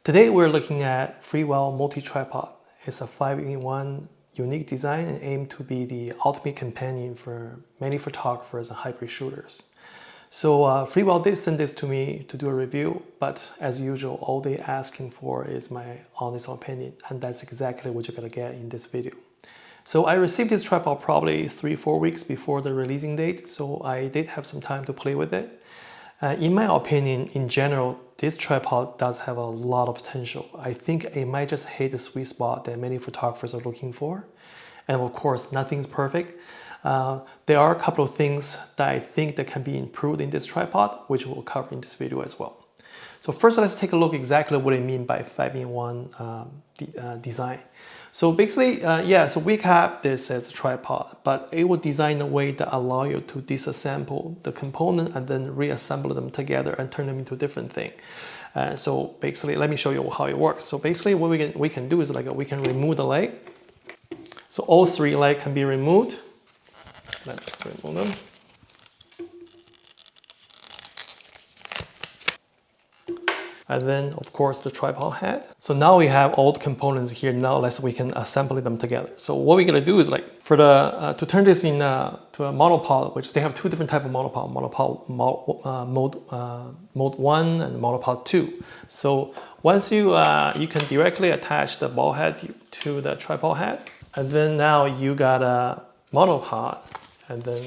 Today we're looking at Freewell Multi Tripod. It's a 5-in-1 unique design and aimed to be the ultimate companion for many photographers and hybrid shooters. So Freewell did send this to me to do a review, but as usual, all they're asking for is my honest opinion, and that's exactly what you're gonna get in this video. So I received this tripod probably 3-4 weeks before the releasing date, so I did have some time to play with it. In my opinion, in general, this tripod does have a lot of potential. I think it might just hit the sweet spot that many photographers are looking for. And of course, nothing's perfect. There are a couple of things that I think that can be improved in this tripod, which we'll cover in this video as well. So first, let's take a look exactly what I mean by 5-in-1 design. So basically, so we have this as a tripod, but it was designed in a way that allow you to disassemble the component and then reassemble them together and turn them into a different thing. So basically, let me show you how it works. So basically, what we can do is we can remove the leg. So all 3 legs can be removed. Let's remove them. And then, of course, the tripod head. So now we have all the components here. Now we can assemble them together. So what we're gonna do is for the to turn this to a monopod, which they have 2 different types of monopod. Mode 1 and monopod 2. So once you can directly attach the ball head to the tripod head, and then now you got a monopod, and then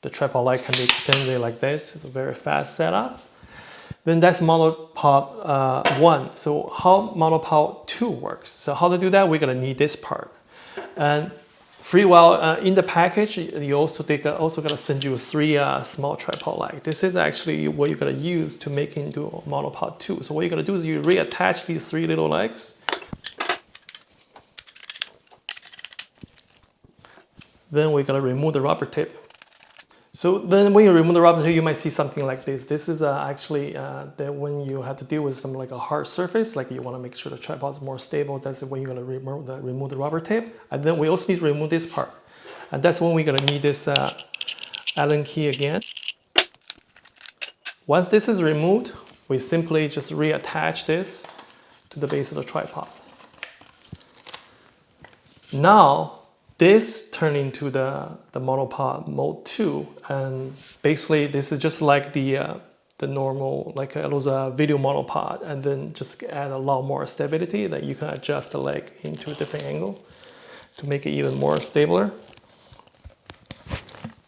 the tripod leg can be extended like this. It's a very fast setup. Then that's monopod 1. So how monopod 2 works. So how to do that, we're gonna need this part. And Freewell, in the package, you also gonna send you 3 small tripod legs. This is actually what you're gonna use to make into a monopod 2. So what you're gonna do is you reattach these 3 little legs. Then we're gonna remove the rubber tip. So then when you remove the rubber tip, you might see something like this. This is actually that when you have to deal with something like a hard surface, like you want to make sure the tripod is more stable, that's when you're going to remove the rubber tip. And then we also need to remove this part. And that's when we're going to need this Allen key again. Once this is removed, we simply just reattach this to the base of the tripod. Now, this turned into the monopod mode 2, and basically this is just like the normal, like it was a video monopod, and then just add a lot more stability that you can adjust the leg into a different angle to make it even more stabler.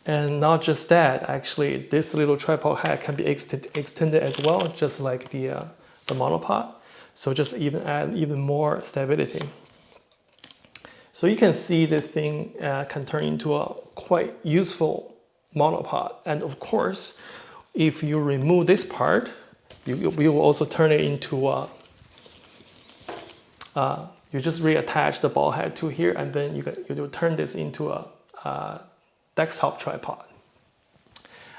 And not just that, actually this little tripod head can be extended as well, just like the monopod. So just add even more stability. So you can see this thing can turn into a quite useful monopod. And of course, if you remove this part, you will also turn it into you just reattach the ball head to here, and then you turn this into a desktop tripod.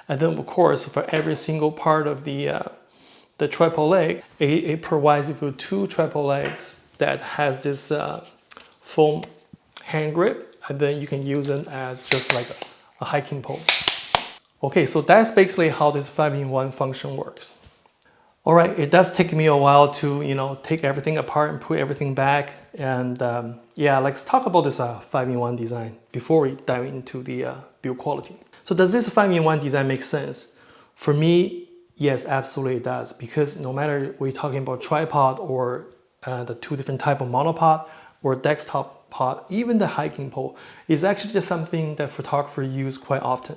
And then of course, for every single part of the tripod leg, it provides you with 2 tripod legs that has this foam hand grip, and then you can use them as just like a hiking pole. Okay, so that's basically how this 5-in-1 function works. All right, it does take me a while to take everything apart and put everything back, and let's talk about this 5-in-1 design before we dive into the build quality. So does this 5-in-1 design make sense? For me, yes, absolutely it does, because no matter we're talking about tripod or the 2 different types of monopod or desktop pod, even the hiking pole is actually just something that photographers use quite often.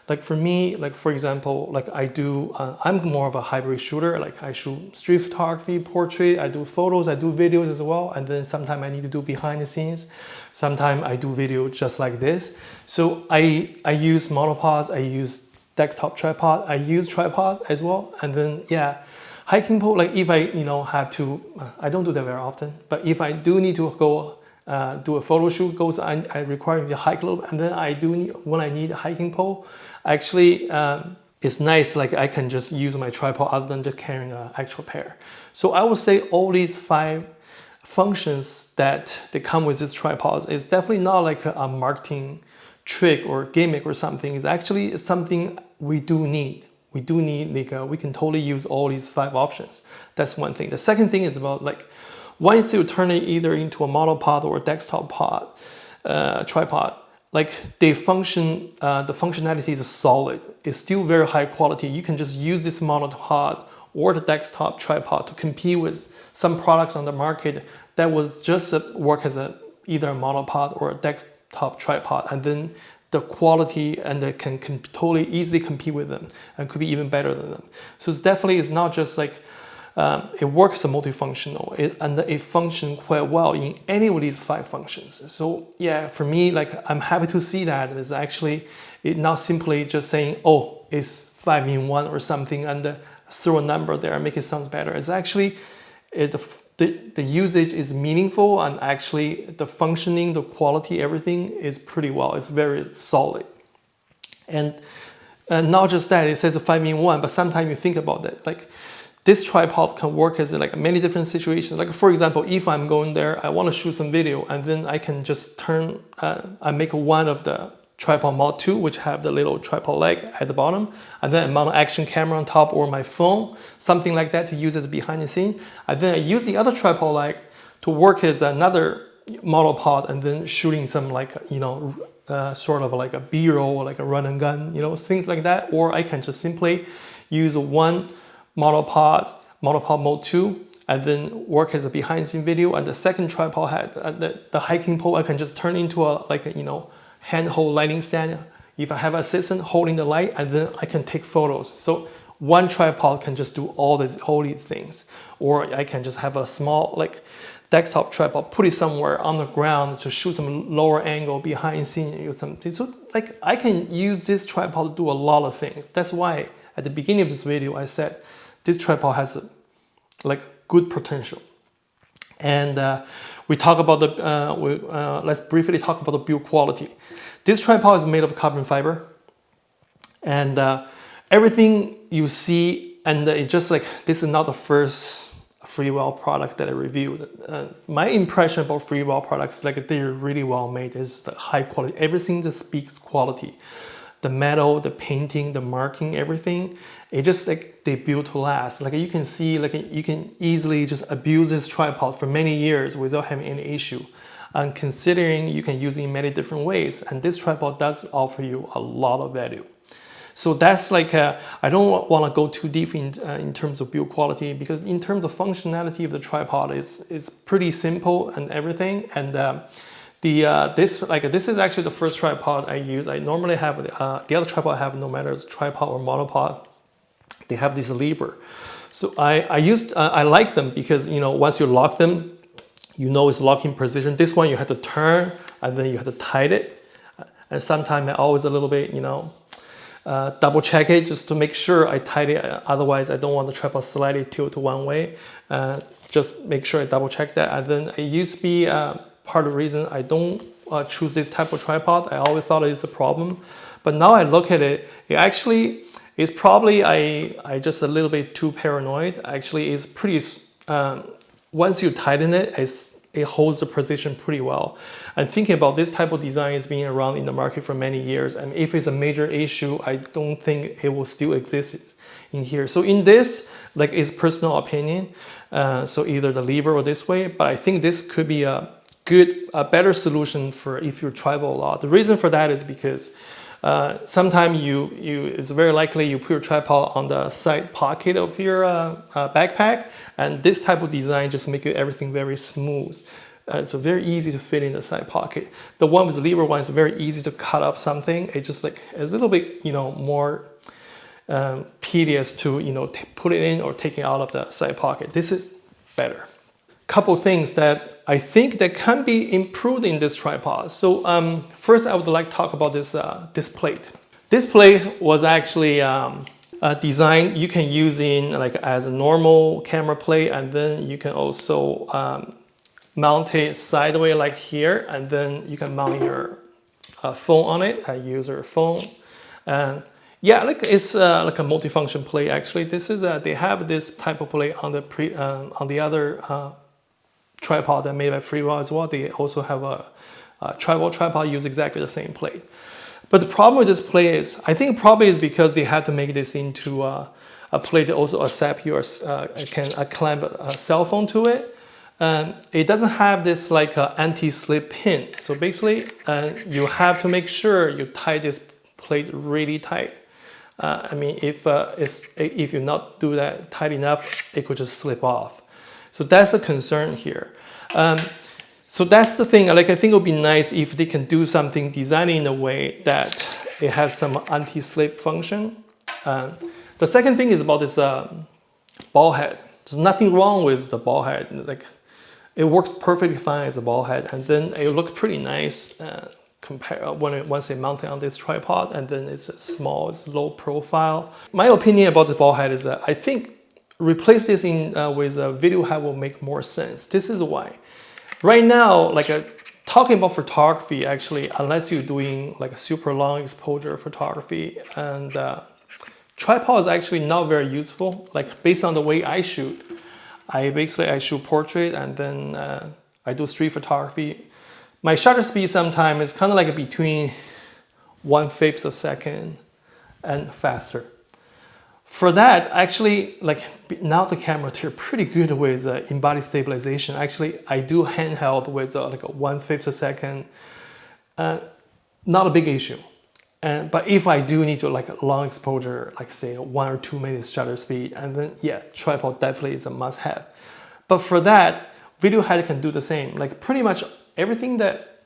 Like for me, like for example, like I'm more of a hybrid shooter. Like I shoot street photography, portrait, I do photos, I do videos as well. And then sometimes I need to do behind the scenes. Sometimes I do video just like this. So I use monopods, I use desktop tripod, I use tripod as well. And then hiking pole, like if I have to, I don't do that very often, but if I do need to go do a photo shoot, I require me to hike a little, and then when I need a hiking pole, actually it's nice, like I can just use my tripod other than just carrying an actual pair. So I would say all these 5 functions that they come with this tripods is definitely not like a marketing trick or gimmick or something. It's actually something we do need. we do need we can totally use all these 5 options. That's one thing. The second thing is about once you turn it either into a monopod or a desktop pod, tripod, the functionality is solid. It's still very high quality. You can just use this monopod or the desktop tripod to compete with some products on the market that was just work as either a monopod or a desktop tripod, and then the quality and they can totally easily compete with them and could be even better than them. So it's not just it works as multifunctional and it functions quite well in any of these 5 functions. So yeah, for me, I'm happy to see that it's actually not simply just saying, oh, it's 5 in 1 or something and throw a number there and make it sound better. It's actually the usage is meaningful, and actually the functioning, the quality, everything is pretty well. It's very solid. And not just that, it says a 5 in 1, but sometimes you think about that. This tripod can work as many different situations. For example, if I'm going there, I want to shoot some video, and then I can just I make one of the tripod mod 2, which have the little tripod leg at the bottom, and then I mount an action camera on top or my phone, something like that, to use as behind the scene. And then I use the other tripod leg to work as another monopod, and then shooting some sort of a B-roll, a run and gun, things like that. Or I can just simply use one monopod mode 2, and then work as a behind the scene video, and the second tripod head, the hiking pole, I can just turn into a handhold lighting stand. If I have an assistant holding the light, and then I can take photos. So one tripod can just do all these things. Or I can just have a small desktop tripod, put it somewhere on the ground to shoot some lower angle behind the scene. So I can use this tripod to do a lot of things. That's why at the beginning of this video I said this tripod has good potential. And we talk about let's briefly talk about the build quality. This tripod is made of carbon fiber, and everything you see, and it just this is not the first Freewell product that I reviewed. My impression about Freewell products, they're really well made. It's high quality. Everything that speaks quality. The metal, the painting, the marking, everything, it just they build to last. You can see, you can easily just abuse this tripod for many years without having any issue. And considering you can use it in many different ways, and this tripod does offer you a lot of value. So that's I don't want to go too deep in terms of build quality, because in terms of functionality of the tripod is pretty simple and everything. And this is actually the first tripod I use. I normally have the other tripod I have, no matter it's tripod or monopod, they have this lever. So I like them because once you lock them, it's locking position. This one you have to turn, and then you have to tighten it. And sometimes I always a little bit double check it just to make sure I tighten it. Otherwise I don't want the tripod slightly tilt to one way. Just make sure I double check that. And then it used to be part of the reason I don't choose this type of tripod. I always thought it's a problem, but now I look at it, it actually is probably I just a little bit too paranoid. Actually, it's pretty. Once you tighten it, it holds the position pretty well. And thinking about this type of design is being around in the market for many years, and if it's a major issue, I don't think it will still exist in here. So in this, it's personal opinion. So either the lever or this way, but I think this could be a better solution for if you travel a lot. The reason for that is because sometimes it's very likely you put your tripod on the side pocket of your backpack, and this type of design just makes everything very smooth. It's very easy to fit in the side pocket. The one with the lever one is very easy to cut up something. It's just a little bit more tedious to put it in or take it out of the side pocket. This is better. Couple things that I think that can be improved in this tripod. So first I would like to talk about this plate. This plate was actually designed, you can use in as a normal camera plate, and then you can also mount it sideways like here, and then you can mount your phone on it, a user phone. And yeah, it's a multifunction plate actually. This is they have this type of plate on the other tripod that made by Freewell as well. They also have a tribal tripod, use exactly the same plate. But the problem with this plate is, I think probably is because they had to make this into a plate that also accept your, can clamp a cell phone to it. It doesn't have this like anti-slip pin. So basically, you have to make sure you tie this plate really tight. I mean, if you not do that tight enough, it could just slip off. So that's a concern here. So that's the thing. Like I think it would be nice if they can do something designing in a way that it has some anti-slip function. The second thing is about this ball head. There's nothing wrong with the ball head. Like it works perfectly fine as a ball head, and then it looks pretty nice once it mounted on this tripod, and then it's small, it's low profile. My opinion about the ball head is that I think replace this with a video head will make more sense. This is why. Right now, like talking about photography, actually, unless you're doing like a super long exposure photography, and tripod is actually not very useful. Like based on the way I shoot, I shoot portrait, and then I do street photography. My shutter speed sometimes is kind of like between 1/5 of a second and faster. For that, actually, like now the camera, they're pretty good with in-body stabilization. Actually, I do handheld with like a 1/5 of a second. Not a big issue. But if I do need to like a long exposure, like say 1 or 2 minutes shutter speed, and then yeah, tripod definitely is a must-have. But for that, video head can do the same. Like pretty much everything that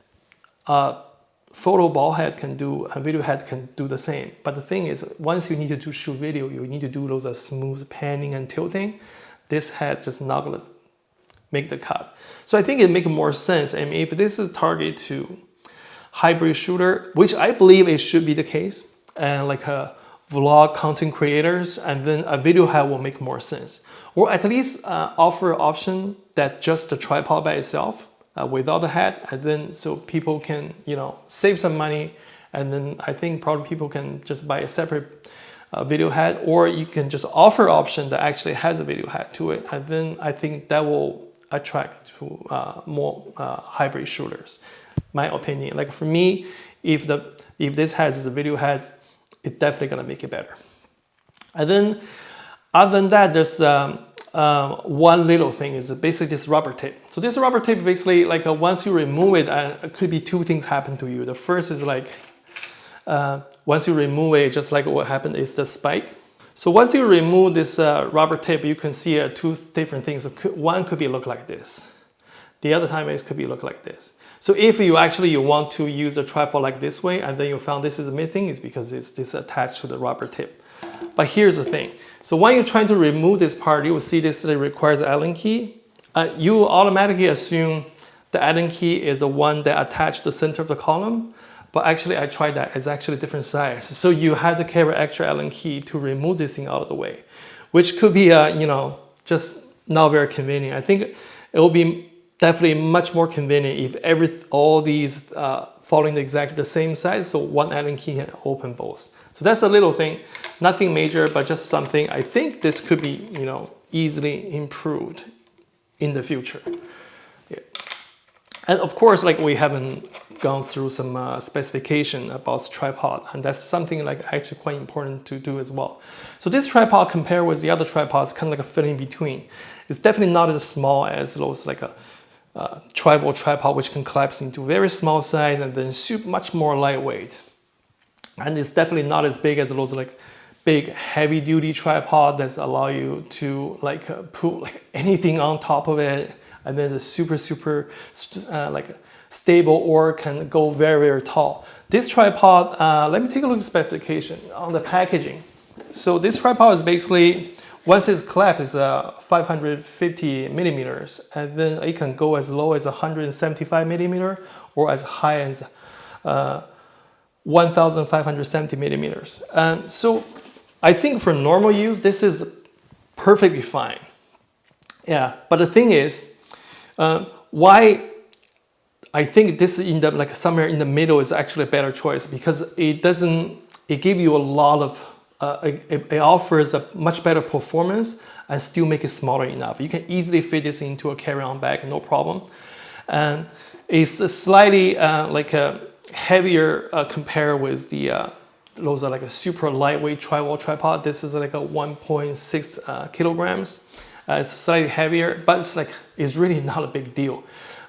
photo ball head can do, a video head can do the same. But the thing is, once you need to shoot video, you need to do those smooth panning and tilting. This head just not gonna make the cut. So I think it makes more sense. I mean, if this is targeted to hybrid shooter, which I believe it should be the case, and like a vlog content creators, and then a video head will make more sense. Or at least offer an option that just the tripod by itself, without the head, and then so people can, you know, save some money, and then I think probably people can just buy a separate video head, or you can just offer option that actually has a video head to it, and then I think that will attract to more hybrid shooters. My opinion, like for me, if this has the video heads, it's definitely gonna make it better. And then other than that, there's one little thing is basically this rubber tape. So this rubber tape basically like once you remove it, it could be two things happen to you. The first is like once you remove it, just like what happened is the spike. So once you remove this rubber tape, you can see two different things. One could be look like this. The other time it could be look like this. So if you want to use the tripod like this way, and then you found this is missing, is because it's attached to the rubber tip. But here's the thing. So when you're trying to remove this part, you will see this requires Allen key. You automatically assume the Allen key is the one that attached the center of the column. But actually, I tried that. It's actually a different size. So you had to carry extra Allen key to remove this thing out of the way, which could be, you know, just not very convenient. I think it will be definitely much more convenient if all these following exactly the same size, so one Allen key can open both. So that's a little thing, nothing major, but just something. I think this could be, you know, easily improved in the future. Yeah. And of course, like we haven't gone through some specification about tripod, and that's something like actually quite important to do as well. So this tripod compared with the other tripods, kind of like a fit in between. It's definitely not as small as those like a Freewell tripod, which can collapse into very small size and then much more lightweight. And it's definitely not as big as those like big heavy duty tripod that allow you to like put like anything on top of it, and then it's super like stable or can go very tall. This tripod, let me take a look at the specification on the packaging. So this tripod is basically, once it's clamped, is 550 millimeters, and then it can go as low as 175 millimeter or as high as 1,570 millimeters. So I think for normal use, this is perfectly fine. Yeah, but the thing is, why I think this in the like somewhere in the middle is actually a better choice, because it gives you a lot of it offers a much better performance and still make it smaller enough. You can easily fit this into a carry-on bag, no problem. And it's slightly heavier compared with the those are like a super lightweight Freewell tripod. This is like a 1.6 kilograms. It's slightly heavier, but it's really not a big deal.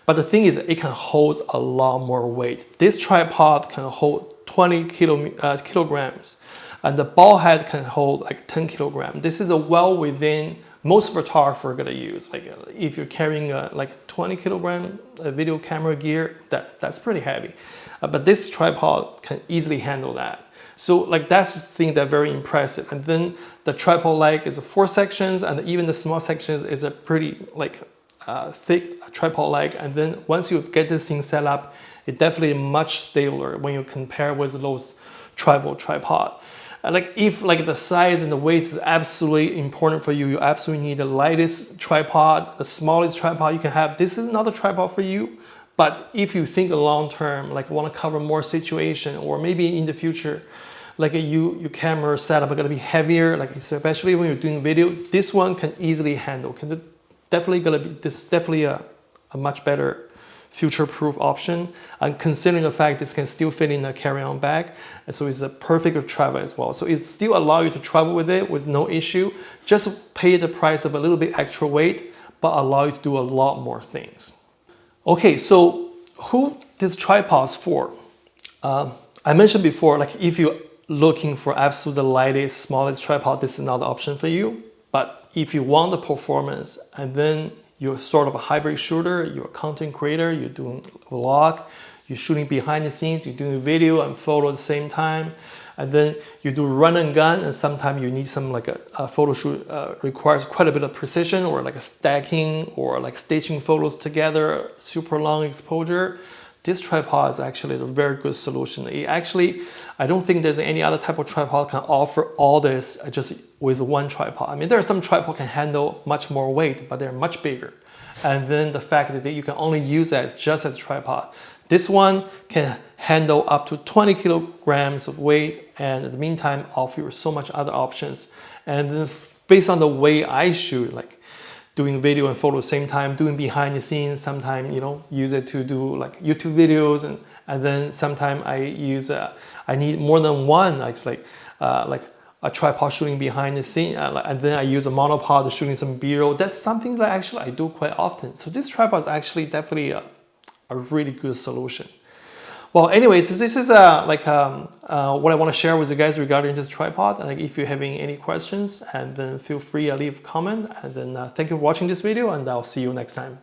But the thing is, it can hold a lot more weight. This tripod can hold 20 kilograms, and the ball head can hold like 10 kilograms. This is a well within most photographers are gonna use. Like if you're carrying like 20 kilogram video camera gear, that's pretty heavy. But this tripod can easily handle that. So like that's the thing that's very impressive. And then the tripod leg is 4 sections, and even the small sections is a pretty like thick tripod leg. And then once you get this thing set up, it's definitely much stabler when you compare with those Freewell tripod. Like if like the size and the weight is absolutely important for you, you absolutely need the lightest tripod, the smallest tripod you can have. This is not a tripod for you. But if you think long term, like want to cover more situation, or maybe in the future, like your camera setup are gonna be heavier, like especially when you're doing video, this one can easily handle. This is definitely a much better future-proof option. And considering the fact this can still fit in a carry-on bag, and so it's a perfect travel as well. So it still allows you to travel with it with no issue. Just pay the price of a little bit extra weight, but allow you to do a lot more things. Okay, so who this tripod's for? I mentioned before, like if you're looking for absolute lightest, smallest tripod, this is not the option for you. But if you want the performance, and then you're sort of a hybrid shooter, you're a content creator, you're doing vlog, you're shooting behind the scenes, you're doing video and photo at the same time, and then you do run and gun, and sometimes you need some like a photo shoot requires quite a bit of precision, or like a stacking, or like staging photos together, super long exposure. This tripod is actually a very good solution. I don't think there's any other type of tripod can offer all this just with one tripod. I mean, there are some tripod can handle much more weight, but they're much bigger. And then the fact that you can only use that just as a tripod. This one can handle up to 20 kilograms of weight, and in the meantime, offer you so much other options. And then based on the way I shoot, like doing video and photo at the same time, doing behind the scenes, sometimes, use it to do like YouTube videos, and then sometimes I need more than one, like a tripod shooting behind the scene, and then I use a monopod shooting some B-roll. That's something that actually I do quite often. So this tripod is actually definitely a really good solution. Well, anyway, this is what I want to share with you guys regarding this tripod. And if you're having any questions, and then feel free to leave a comment. And then thank you for watching this video, and I'll see you next time.